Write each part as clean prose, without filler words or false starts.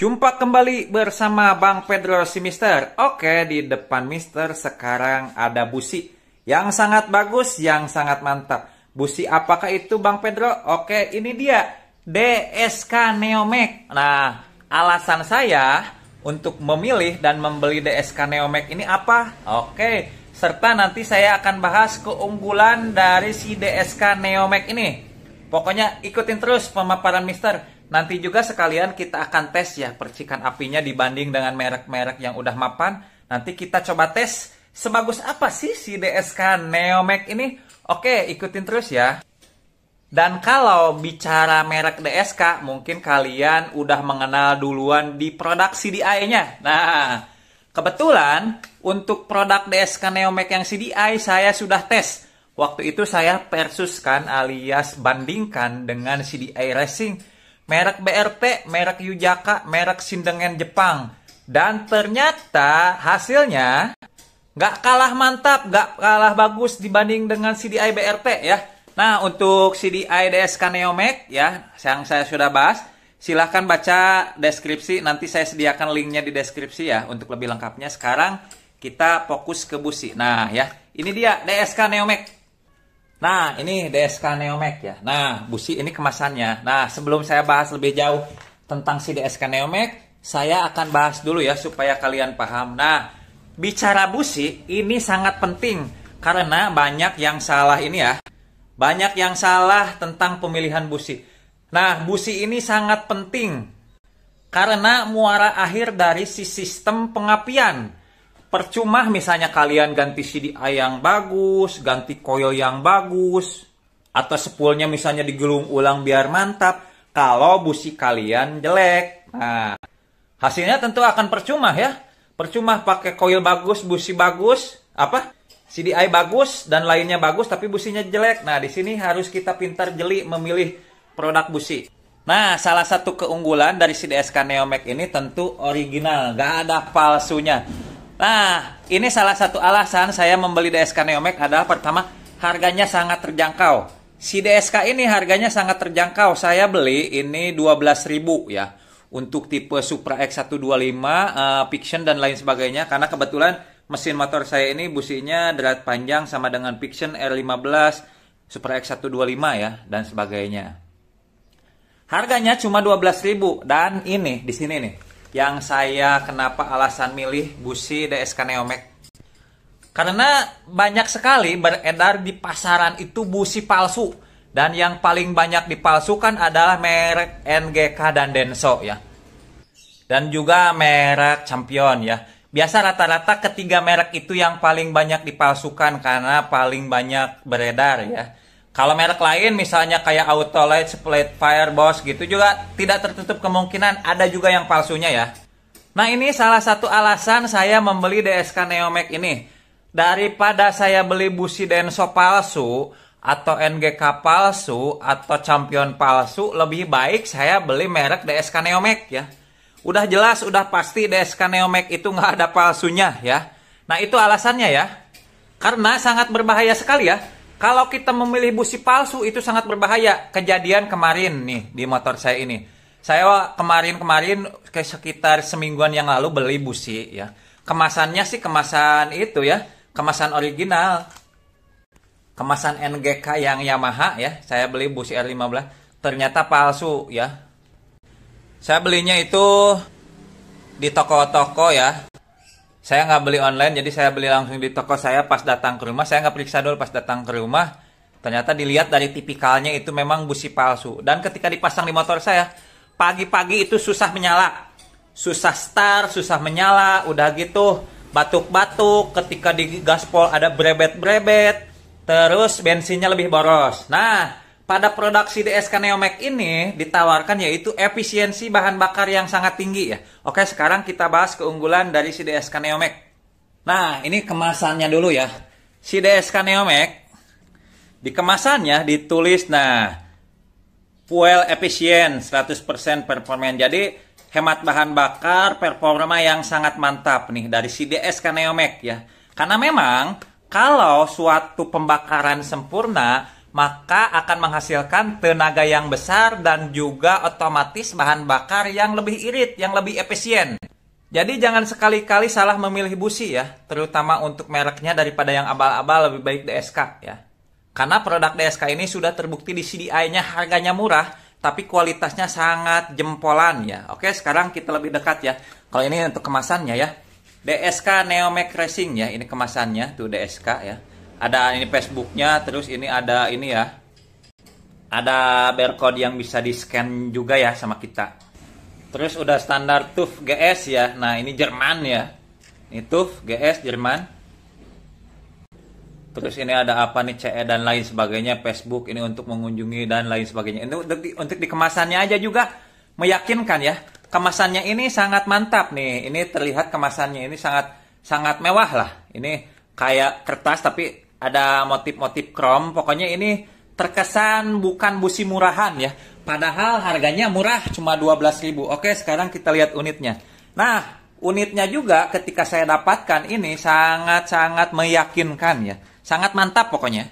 Jumpa kembali bersama Bang Pedro si Mister. Oke, di depan Mister sekarang ada busi yang sangat bagus, yang sangat mantap. Busi apakah itu Bang Pedro? Oke, ini dia DSK Neomek. Nah, alasan saya untuk memilih dan membeli DSK Neomek ini apa? Oke, serta nanti saya akan bahas keunggulan dari si DSK Neomek ini. Pokoknya ikutin terus pemaparan Mister. Nanti juga sekalian kita akan tes ya percikan apinya dibanding dengan merek-merek yang udah mapan. Nanti kita coba tes sebagus apa sih si DSK Neomek ini. Oke, ikutin terus ya. Dan kalau bicara merek DSK, mungkin kalian udah mengenal duluan di produk CDI-nya. Nah, kebetulan untuk produk DSK Neomek yang CDI saya sudah tes. Waktu itu saya versuskan alias bandingkan dengan CDI Racing, merek BRP, merek Yujaka, merek Shindengen Jepang. Dan ternyata hasilnya nggak kalah mantap, nggak kalah bagus dibanding dengan CDI BRP ya. Nah, untuk CDI DSK Neomek ya, yang saya sudah bahas, silahkan baca deskripsi. Nanti saya sediakan linknya di deskripsi ya untuk lebih lengkapnya. Sekarang kita fokus ke busi. Nah ya, ini dia DSK Neomek. Nah, ini DSK Neomek ya. Nah, busi ini kemasannya. Nah, sebelum saya bahas lebih jauh tentang si DSK Neomek, saya akan bahas dulu ya supaya kalian paham. Nah, bicara busi ini sangat penting karena banyak yang salah ini ya. Banyak yang salah tentang pemilihan busi. Nah, busi ini sangat penting karena muara akhir dari si sistem pengapian. Percuma misalnya kalian ganti CDI yang bagus, ganti coil yang bagus, atau spoolnya misalnya digulung ulang biar mantap, kalau busi kalian jelek. Nah, hasilnya tentu akan percuma ya. Percuma pakai coil bagus, busi bagus, CDI bagus dan lainnya bagus tapi businya jelek. Nah, di sini harus kita pintar jeli memilih produk busi. Nah, salah satu keunggulan dari si DSK Neomek ini tentu original, nggak ada palsunya. Nah, ini salah satu alasan saya membeli DSK Neomek adalah pertama, harganya sangat terjangkau. Si DSK ini harganya sangat terjangkau. Saya beli ini 12.000 ya. Untuk tipe Supra X125, Fiction dan lain sebagainya. Karena kebetulan mesin motor saya ini businya drat panjang sama dengan Fiction R15, Supra X125 ya, dan sebagainya. Harganya cuma 12.000 dan ini di sini nih. Yang saya kenapa alasan milih busi DSK Neomek. Karena banyak sekali beredar di pasaran itu busi palsu. Dan yang paling banyak dipalsukan adalah merek NGK dan Denso ya. Dan juga merek Champion ya. Biasa rata-rata ketiga merek itu yang paling banyak dipalsukan karena paling banyak beredar ya. Kalau merek lain misalnya kayak Autolite, Split Fire, Boss gitu juga tidak tertutup kemungkinan ada juga yang palsunya ya. Nah, ini salah satu alasan saya membeli DSK Neomek ini. Daripada saya beli busi Denso palsu atau NGK palsu atau Champion palsu, lebih baik saya beli merek DSK Neomek ya. Udah jelas, udah pasti DSK Neomek itu nggak ada palsunya ya. Nah, itu alasannya ya. Karena sangat berbahaya sekali ya. Kalau kita memilih busi palsu itu sangat berbahaya. Kejadian kemarin nih di motor saya ini. Saya kemarin kayak sekitar semingguan yang lalu beli busi ya. Kemasannya sih kemasan itu ya, kemasan original. Kemasan NGK yang Yamaha ya. Saya beli busi R15, ternyata palsu ya. Saya belinya itu di toko-toko ya. Saya nggak beli online, jadi saya beli langsung di toko saya pas datang ke rumah. Saya nggak periksa dulu pas datang ke rumah. Ternyata dilihat dari tipikalnya itu memang busi palsu. Dan ketika dipasang di motor saya, pagi-pagi itu susah menyala. Susah start, susah menyala. Udah gitu, batuk-batuk. Ketika di gaspol ada brebet-brebet. Terus bensinnya lebih boros. Nah, pada produksi DSK Neomek ini ditawarkan yaitu efisiensi bahan bakar yang sangat tinggi ya. Oke, sekarang kita bahas keunggulan dari si DSK Neomek. Nah, ini kemasannya dulu ya. Si DSK Neomek, di kemasannya ditulis, fuel efisien 100% performa. Jadi, hemat bahan bakar, performa yang sangat mantap nih dari si DSK Neomek ya. Karena memang, kalau suatu pembakaran sempurna, maka akan menghasilkan tenaga yang besar dan juga otomatis bahan bakar yang lebih irit, yang lebih efisien. Jadi jangan sekali-kali salah memilih busi ya, terutama untuk mereknya daripada yang abal-abal lebih baik DSK ya. Karena produk DSK ini sudah terbukti di CDI-nya harganya murah, tapi kualitasnya sangat jempolan ya. Oke, sekarang kita lebih dekat ya. Kalau ini untuk kemasannya ya. DSK Neomax Racing ya, ini kemasannya tuh DSK ya. Ada ini Facebooknya, terus ini ada ini ya. Ada barcode yang bisa di-scan juga ya sama kita. Terus udah standar TÜV GS ya. Nah, ini Jerman ya. Ini TÜV GS Jerman. Terus ini ada apa nih, CE dan lain sebagainya, Facebook ini untuk mengunjungi dan lain sebagainya. Ini untuk di kemasannya aja juga meyakinkan ya. Kemasannya ini sangat mantap nih. Ini terlihat kemasannya ini sangat mewah lah. Ini kayak kertas tapi ada motif-motif krom. Pokoknya ini terkesan bukan busi murahan ya. Padahal harganya murah, cuma 12.000. Oke, sekarang kita lihat unitnya. Nah, unitnya juga ketika saya dapatkan ini sangat-sangat meyakinkan ya. Sangat mantap pokoknya.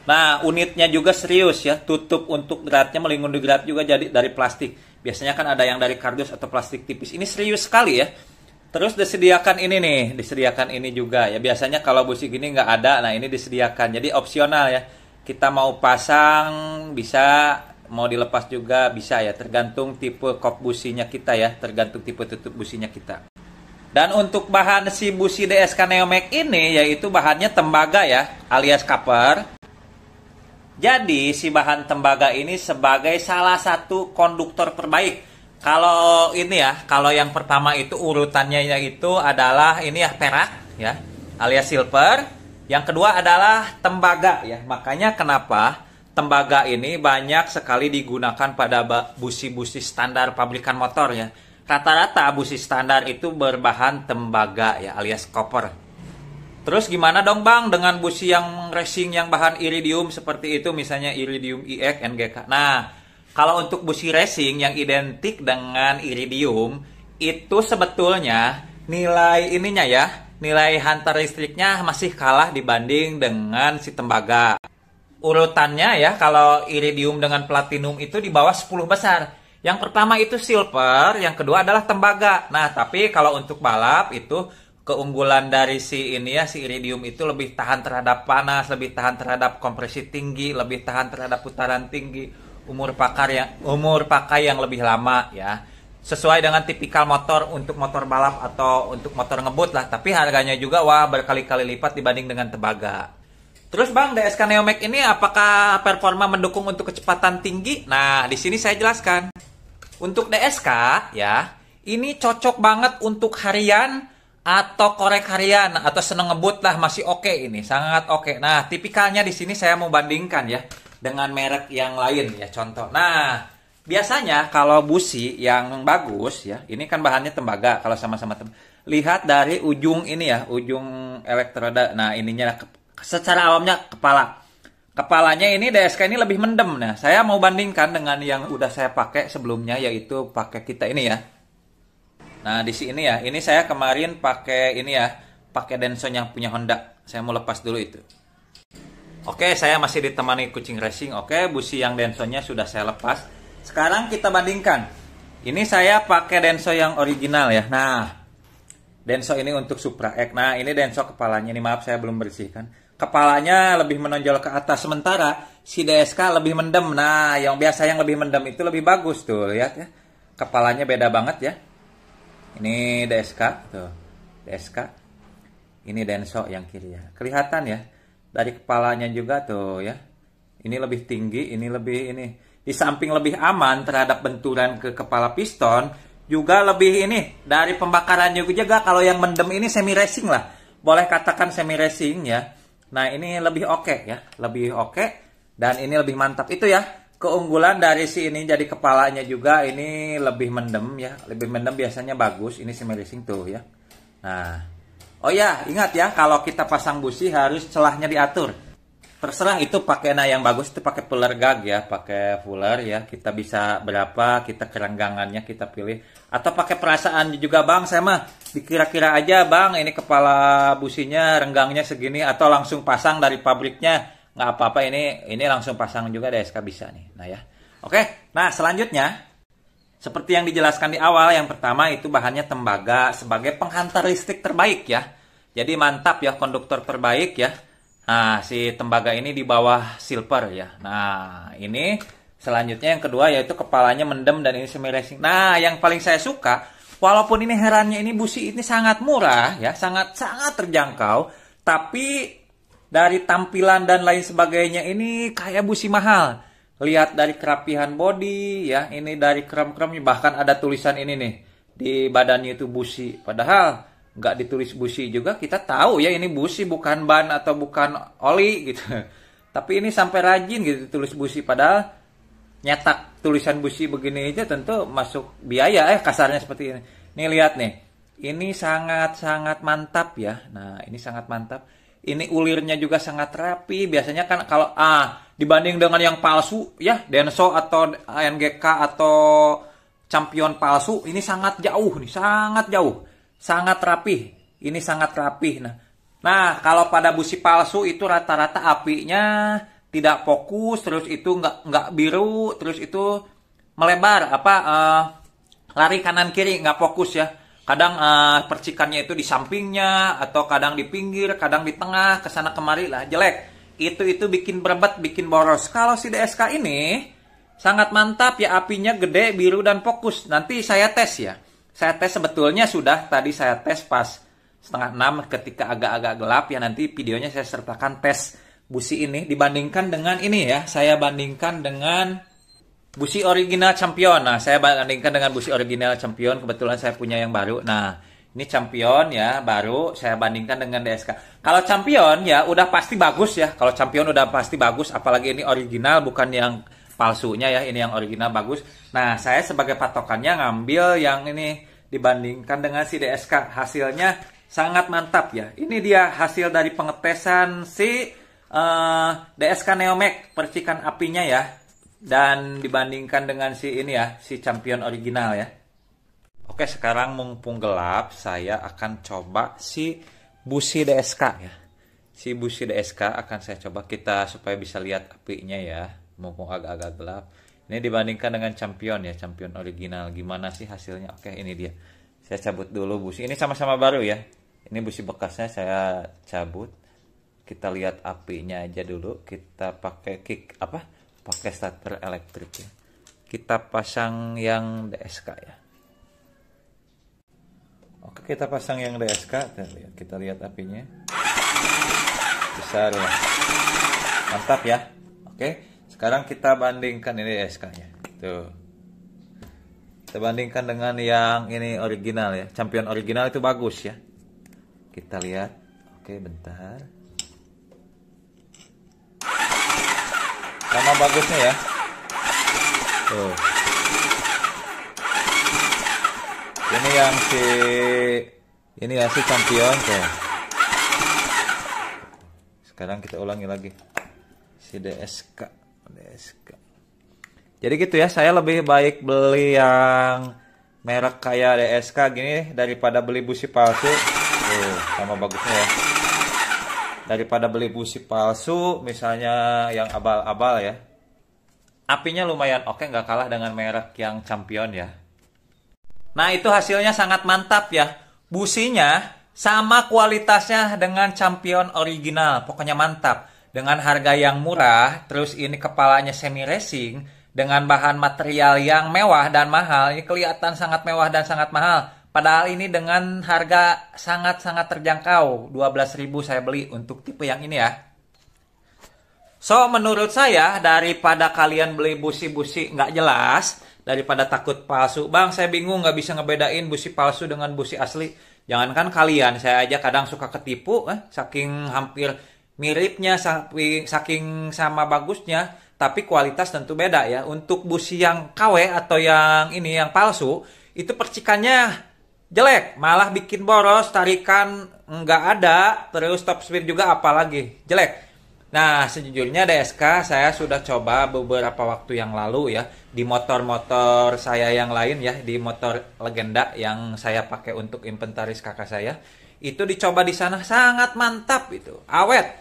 Nah, unitnya juga serius ya. Tutup untuk dratnya melingkung drat juga jadi dari plastik. Biasanya kan ada yang dari kardus atau plastik tipis. Ini serius sekali ya. Terus disediakan ini nih. Disediakan ini juga ya. Biasanya kalau busi gini nggak ada. Nah, ini disediakan. Jadi opsional ya. Kita mau pasang bisa, mau dilepas juga bisa ya. Tergantung tipe kop businya kita ya. Tergantung tipe tutup businya kita. Dan untuk bahan si busi DSK Neomax ini yaitu bahannya tembaga ya, alias copper. Jadi si bahan tembaga ini sebagai salah satu konduktor terbaik. Kalau ini ya, kalau yang pertama itu urutannya yaitu adalah ini ya perak ya, alias silver. Yang kedua adalah tembaga ya. Makanya kenapa tembaga ini banyak sekali digunakan pada busi-busi standar pabrikan motor ya. Rata-rata busi standar itu berbahan tembaga ya, alias copper. Terus gimana dong Bang dengan busi yang racing yang bahan iridium seperti itu, misalnya iridium IX, NGK. Nah, kalau untuk busi racing yang identik dengan iridium itu sebetulnya nilai ininya ya, nilai hantar listriknya masih kalah dibanding dengan si tembaga. Urutannya ya, kalau iridium dengan platinum itu di bawah 10 besar. Yang pertama itu silver, yang kedua adalah tembaga. Nah, tapi kalau untuk balap itu keunggulan dari si ini ya, si iridium itu lebih tahan terhadap panas, lebih tahan terhadap kompresi tinggi, lebih tahan terhadap putaran tinggi, umur pakai yang lebih lama ya. Sesuai dengan tipikal motor untuk motor balap atau untuk motor ngebut lah, tapi harganya juga wah berkali-kali lipat dibanding dengan tembaga. Terus Bang, DSK Neomax ini apakah performa mendukung untuk kecepatan tinggi? Nah, di sini saya jelaskan. Untuk DSK ya, ini cocok banget untuk harian atau korek harian atau seneng ngebut lah, masih oke ini, sangat oke. Nah, tipikalnya di sini saya mau bandingkan ya dengan merek yang lain ya, contoh. Nah, biasanya kalau busi yang bagus ya, ini kan bahannya tembaga kalau sama-sama lihat dari ujung ini ya, ujung elektroda. Nah, ininya secara awamnya kepala. Kepalanya ini DSK ini lebih mendem. Nah, saya mau bandingkan dengan yang udah saya pakai sebelumnya, yaitu pakai kita ini ya. Nah, di sini ya, ini saya kemarin pakai ini ya, pakai Denso yang punya Honda. Saya mau lepas dulu itu. Oke, saya masih ditemani kucing racing. Oke, busi yang Densonya sudah saya lepas. Sekarang kita bandingkan. Ini saya pakai Denso yang original ya. Nah, Denso ini untuk Supra X. Nah, ini Denso kepalanya. Ini maaf saya belum bersihkan. Kepalanya lebih menonjol ke atas, sementara si DSK lebih mendem. Nah, yang biasa yang lebih mendem itu lebih bagus tuh, lihat ya. Kepalanya beda banget ya. Ini DSK tuh. DSK. Ini Denso yang kiri ya. Kelihatan ya. Dari kepalanya juga tuh ya. Ini lebih tinggi, ini lebih ini. Di samping lebih aman terhadap benturan ke kepala piston, juga lebih ini dari pembakarannya juga. Kalau yang mendem ini semi racing lah. Boleh katakan semi racing ya. Nah, ini lebih oke ya, lebih oke dan ini lebih mantap. Itu ya, keunggulan dari si ini, jadi kepalanya juga ini lebih mendem ya, lebih mendem biasanya bagus. Ini semi racing tuh ya. Nah, oh ya, ingat ya, kalau kita pasang busi harus celahnya diatur. Terserah itu pakai yang bagus itu pakai fuller gag ya, pakai fuller ya. Kita bisa berapa, kita kerenggangannya kita pilih. Atau pakai perasaan juga Bang, saya mah dikira-kira aja Bang, ini kepala businya renggangnya segini, atau langsung pasang dari pabriknya nggak apa-apa, ini langsung pasang juga DSK bisa nih. Nah ya. Oke, nah selanjutnya seperti yang dijelaskan di awal, yang pertama itu bahannya tembaga sebagai penghantar listrik terbaik ya. Jadi mantap ya, konduktor terbaik ya. Nah, si tembaga ini di bawah silver ya. Nah, ini selanjutnya yang kedua yaitu kepalanya mendem dan ini semi racing. Nah, yang paling saya suka, walaupun ini herannya ini busi ini sangat murah ya, sangat terjangkau, tapi dari tampilan dan lain sebagainya ini kayak busi mahal. Lihat dari kerapihan bodi ya, ini dari krem-kremnya, bahkan ada tulisan ini nih di badannya itu busi. Padahal nggak ditulis busi juga, kita tahu ya ini busi, bukan ban atau bukan oli gitu. Tapi ini sampai rajin gitu tulis busi, padahal nyetak tulisan busi begini aja tentu masuk biaya kasarnya seperti ini. Nih lihat nih, ini sangat mantap ya. Nah ini sangat mantap. Ini ulirnya juga sangat rapi. Biasanya kan kalau dibanding dengan yang palsu ya, Denso atau NGK atau Champion palsu, ini sangat jauh nih, sangat jauh, sangat rapi. Ini sangat rapi. Nah kalau pada busi palsu itu rata-rata apinya tidak fokus, terus itu nggak biru, terus itu melebar lari kanan kiri nggak fokus ya. Kadang percikannya itu di sampingnya, atau kadang di pinggir, kadang di tengah, kesana kemari lah, jelek. Itu bikin berebet, bikin boros. Kalau si DSK ini sangat mantap ya, apinya gede, biru, dan fokus. Nanti saya tes ya. Saya tes sebetulnya sudah, tadi saya tes pas 5:30 ketika agak-agak gelap ya. Nanti videonya saya sertakan tes busi ini dibandingkan dengan ini ya. Saya bandingkan dengan busi original Champion. Nah, saya bandingkan dengan busi original Champion. Kebetulan saya punya yang baru. Nah, ini Champion ya, baru. Saya bandingkan dengan DSK. Kalau Champion ya udah pasti bagus ya. Kalau Champion udah pasti bagus. Apalagi ini original, bukan yang palsunya ya. Ini yang original bagus. Nah, saya sebagai patokannya ngambil yang ini dibandingkan dengan si DSK. Hasilnya sangat mantap ya. Ini dia hasil dari pengetesan si DSK Neomax, percikan apinya ya. Dan dibandingkan dengan si ini ya, si Champion original ya. Oke, sekarang mumpung gelap, saya akan coba si busi DSK ya. Si busi DSK akan saya coba kita supaya bisa lihat apinya ya, mumpung agak-agak gelap. Ini dibandingkan dengan Champion ya, Champion original. Gimana sih hasilnya? Oke, ini dia. Saya cabut dulu busi. Ini sama-sama baru ya. Ini busi bekasnya saya cabut. Kita lihat apinya aja dulu. Kita pakai pakai starter elektrik ya. Kita pasang yang DSK ya. Oke, kita pasang yang DSK. Kita lihat apinya. Besar ya. Mantap ya. Oke, sekarang kita bandingkan ini DSK-nya. Tuh. Kita bandingkan dengan yang ini original ya. Champion original itu bagus ya. Kita lihat. Oke, bentar. Sama bagusnya ya. Tuh. Ini ya si Champion tuh. Sekarang kita ulangi lagi. Si DSK. Jadi gitu ya, saya lebih baik beli yang merek kayak DSK gini daripada beli busi palsu. Tuh, sama bagusnya ya. Daripada beli busi palsu misalnya yang abal-abal ya, apinya lumayan oke, nggak kalah dengan merek yang Champion ya. Nah itu hasilnya sangat mantap ya, businya sama kualitasnya dengan Champion original, pokoknya mantap. Dengan harga yang murah, terus ini kepalanya semi racing dengan bahan material yang mewah dan mahal. Ini kelihatan sangat mewah dan sangat mahal. Padahal ini dengan harga sangat-sangat terjangkau. 12.000 saya beli untuk tipe yang ini ya. So, menurut saya daripada kalian beli busi-busi nggak jelas, daripada takut palsu. Bang, saya bingung nggak bisa ngebedain busi palsu dengan busi asli. Jangankan kalian, saya aja kadang suka ketipu. Saking hampir miripnya, saking sama bagusnya. Tapi kualitas tentu beda ya. Untuk busi yang KW atau yang ini, yang palsu, itu percikannya jelek, malah bikin boros, tarikan nggak ada, terus top speed juga apalagi jelek. Nah, sejujurnya DSK saya sudah coba beberapa waktu yang lalu ya, di motor-motor saya yang lain ya, di motor legenda yang saya pakai untuk inventaris kakak saya, itu dicoba di sana sangat mantap itu, awet.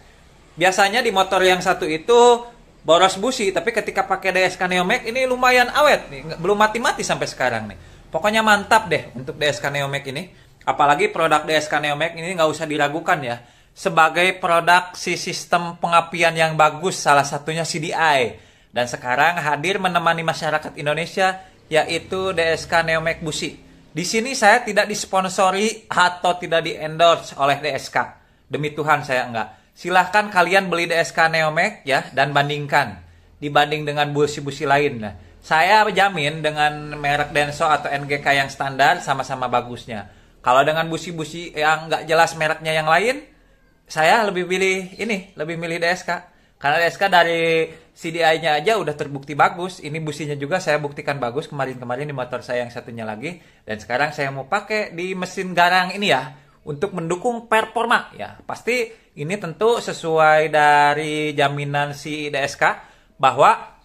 Biasanya di motor yang satu itu boros busi, tapi ketika pakai DSK Neomax ini lumayan awet nih, belum mati-mati sampai sekarang nih. Pokoknya mantap deh untuk DSK Neomax ini. Apalagi produk DSK Neomax ini nggak usah diragukan ya. Sebagai produk si sistem pengapian yang bagus, salah satunya CDI. Dan sekarang hadir menemani masyarakat Indonesia, yaitu DSK Neomax busi. Di sini saya tidak disponsori atau tidak di-endorse oleh DSK. Demi Tuhan saya enggak. Silahkan kalian beli DSK Neomax ya dan bandingkan. Dibanding dengan busi-busi lain. Nah, saya jamin dengan merek Denso atau NGK yang standar sama-sama bagusnya. Kalau dengan busi-busi yang nggak jelas mereknya yang lain, saya lebih milih DSK. Karena DSK dari CDI-nya aja udah terbukti bagus. Ini businya juga saya buktikan bagus kemarin-kemarin di motor saya yang satunya lagi. Dan sekarang saya mau pakai di mesin garang ini ya. Untuk mendukung performa ya. Pasti ini tentu sesuai dari jaminan si DSK. Bahwa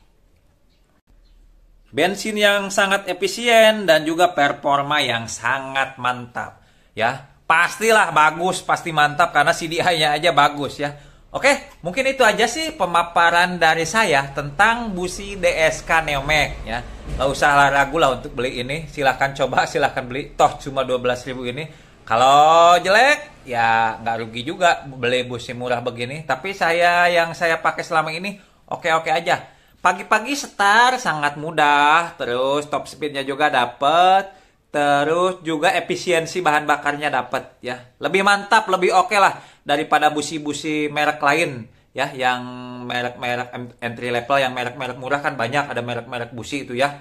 bensin yang sangat efisien dan juga performa yang sangat mantap. Ya, pastilah bagus, pasti mantap karena CDI-nya aja bagus ya. Oke, mungkin itu aja sih pemaparan dari saya tentang busi DSK Neomax ya. Gak usah ragu lah untuk beli ini. Silahkan coba, silahkan beli. Toh cuma 12.000 ini. Kalau jelek, ya nggak rugi juga beli busi murah begini. Tapi yang saya pakai selama ini oke-oke aja. Pagi-pagi start sangat mudah. Terus top speednya juga dapet. Terus juga efisiensi bahan bakarnya dapet ya. Lebih mantap, lebih oke lah daripada busi-busi merek lain ya, yang merek-merek entry level, yang merek-merek murah kan banyak, ada merek-merek busi itu ya.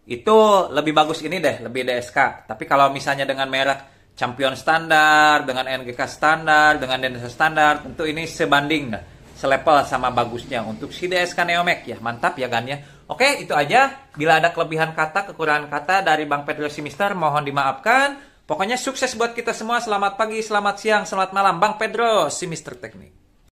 Itu lebih bagus ini deh, lebih DSK. Tapi kalau misalnya dengan merek Champion standar, dengan NGK standar, dengan Denso standar, tentu ini sebanding, selevel sama bagusnya untuk si DSK Neomax ya. Mantap ya kan ya. Oke, itu aja. Bila ada kelebihan kata, kekurangan kata dari Bang Pedro si Mister, mohon dimaafkan. Pokoknya sukses buat kita semua. Selamat pagi, selamat siang, selamat malam. Bang Pedro si Mister Teknik.